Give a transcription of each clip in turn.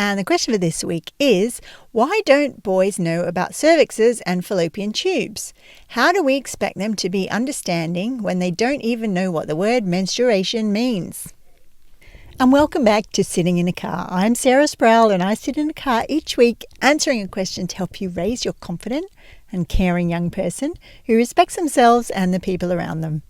And the question for this week is, why don't boys know about cervixes and fallopian tubes? How do we expect them to be understanding when they don't even know what the word menstruation means? And welcome back to Sitting in a Car. I'm Sarah Sproul and I sit in a car each week answering a question to help you raise your confident and caring young person who respects themselves and the people around them.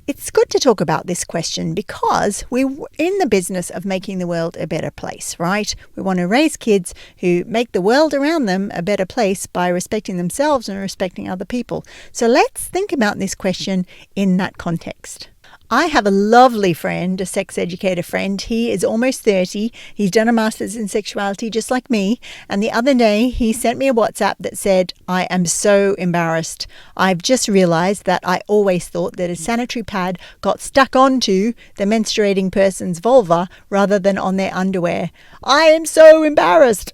It's good to talk about this question because we're in the business of making the world a better place, right? We want to raise kids who make the world around them a better place by respecting themselves and respecting other people. So let's think about this question in that context. I have a lovely friend, a sex educator friend. He is almost 30. He's done a master's in sexuality just like me. And the other day he sent me a WhatsApp that said, I am so embarrassed. I've just realized that I always thought that a sanitary pad got stuck onto the menstruating person's vulva rather than on their underwear. I am so embarrassed.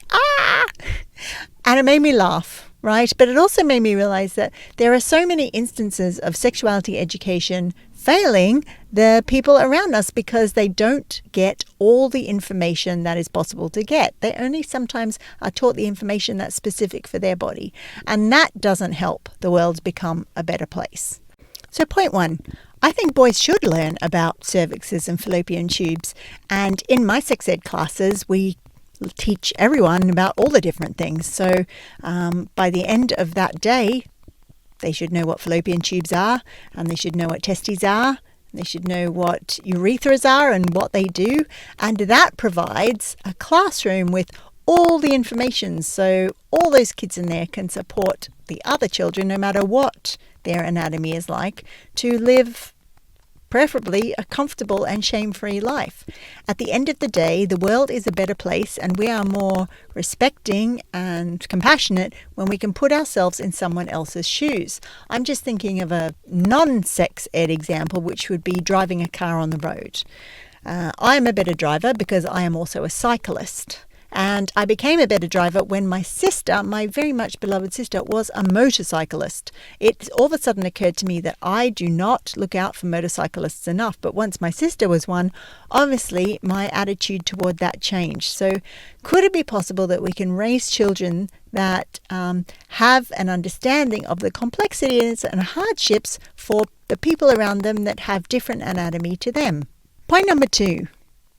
And it made me laugh. Right? But it also made me realize that there are so many instances of sexuality education failing the people around us because they don't get all the information that is possible to get. They only sometimes are taught the information that's specific for their body. And that doesn't help the world become a better place. So point one, I think boys should learn about cervixes and fallopian tubes. And in my sex ed classes, we teach everyone about all the different things. So by the end of that day, they should know what fallopian tubes are, and they should know what testes are, and they should know what urethras are and what they do. And that provides a classroom with all the information. So all those kids in there can support the other children, no matter what their anatomy is like, to live preferably a comfortable and shame-free life. At the end of the day, the world is a better place and we are more respecting and compassionate when we can put ourselves in someone else's shoes. I'm just thinking of a non-sex ed example, which would be driving a car on the road. I am a better driver because I am also a cyclist. And I became a better driver when my sister, my very much beloved sister, was a motorcyclist. It all of a sudden occurred to me that I do not look out for motorcyclists enough. But once my sister was one, obviously my attitude toward that changed. So could it be possible that we can raise children that have an understanding of the complexities and hardships for the people around them that have different anatomy to them? Point number two.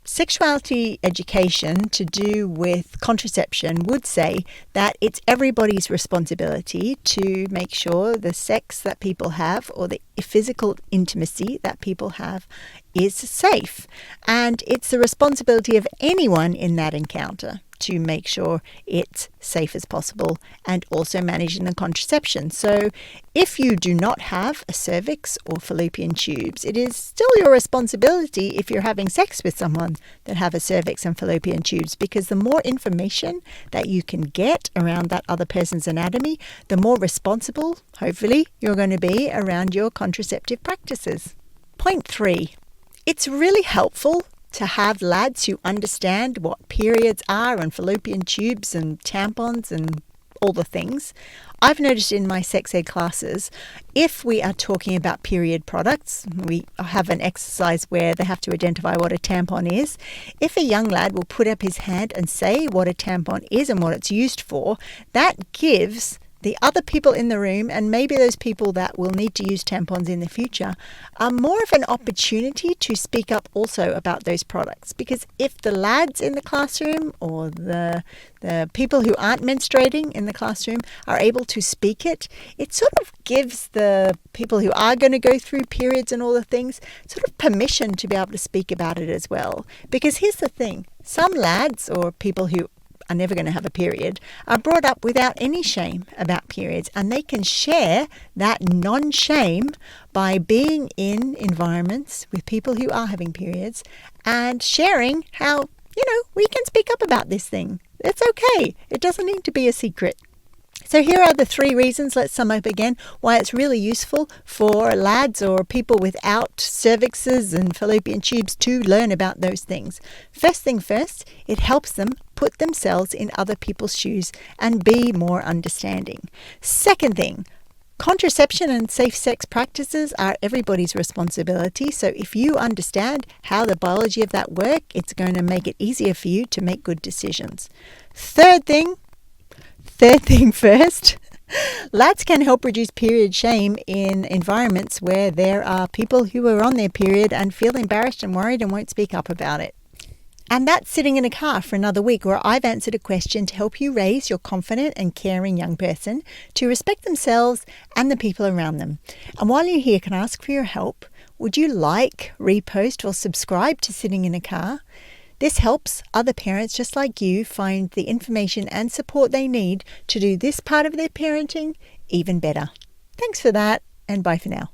Sexuality education to do with contraception would say that it's everybody's responsibility to make sure the sex that people have or the physical intimacy that people have is safe. And it's the responsibility of anyone in that encounter to make sure it's safe as possible and also managing the contraception. So if you do not have a cervix or fallopian tubes, it is still your responsibility if you're having sex with someone that have a cervix and fallopian tubes, because the more information that you can get around that other person's anatomy, the more responsible, hopefully, you're going to be around your contraceptive practices. Point three, it's really helpful to have lads who understand what periods are and fallopian tubes and tampons and all the things. I've noticed in my sex ed classes, if we are talking about period products, we have an exercise where they have to identify what a tampon is. If a young lad will put up his hand and say what a tampon is and what it's used for, that gives the other people in the room, and maybe those people that will need to use tampons in the future, are more of an opportunity to speak up also about those products. Because if the lads in the classroom or the people who aren't menstruating in the classroom are able to speak it, it sort of gives the people who are going to go through periods and all the things sort of permission to be able to speak about it as well. Because here's the thing, some lads or people who are never going to have a period are brought up without any shame about periods, and they can share that non-shame by being in environments with people who are having periods and sharing how, we can speak up about this thing. It's okay. It doesn't need to be a secret. So here are the three reasons, let's sum up again, why it's really useful for lads or people without cervixes and fallopian tubes to learn about those things. First thing first, it helps them put themselves in other people's shoes and be more understanding. Second thing, Contraception and safe sex practices are everybody's responsibility, so if you understand how the biology of that works, it's going to make it easier for you to make good decisions. Third thing first, lads can help reduce period shame in environments where there are people who are on their period and feel embarrassed and worried and won't speak up about it. And that's sitting in a car for another week, where I've answered a question to help you raise your confident and caring young person to respect themselves and the people around them. And while you're here, can I ask for your help? Would you like, repost, or subscribe to Sitting in a Car? This helps other parents just like you find the information and support they need to do this part of their parenting even better. Thanks for that, and bye for now.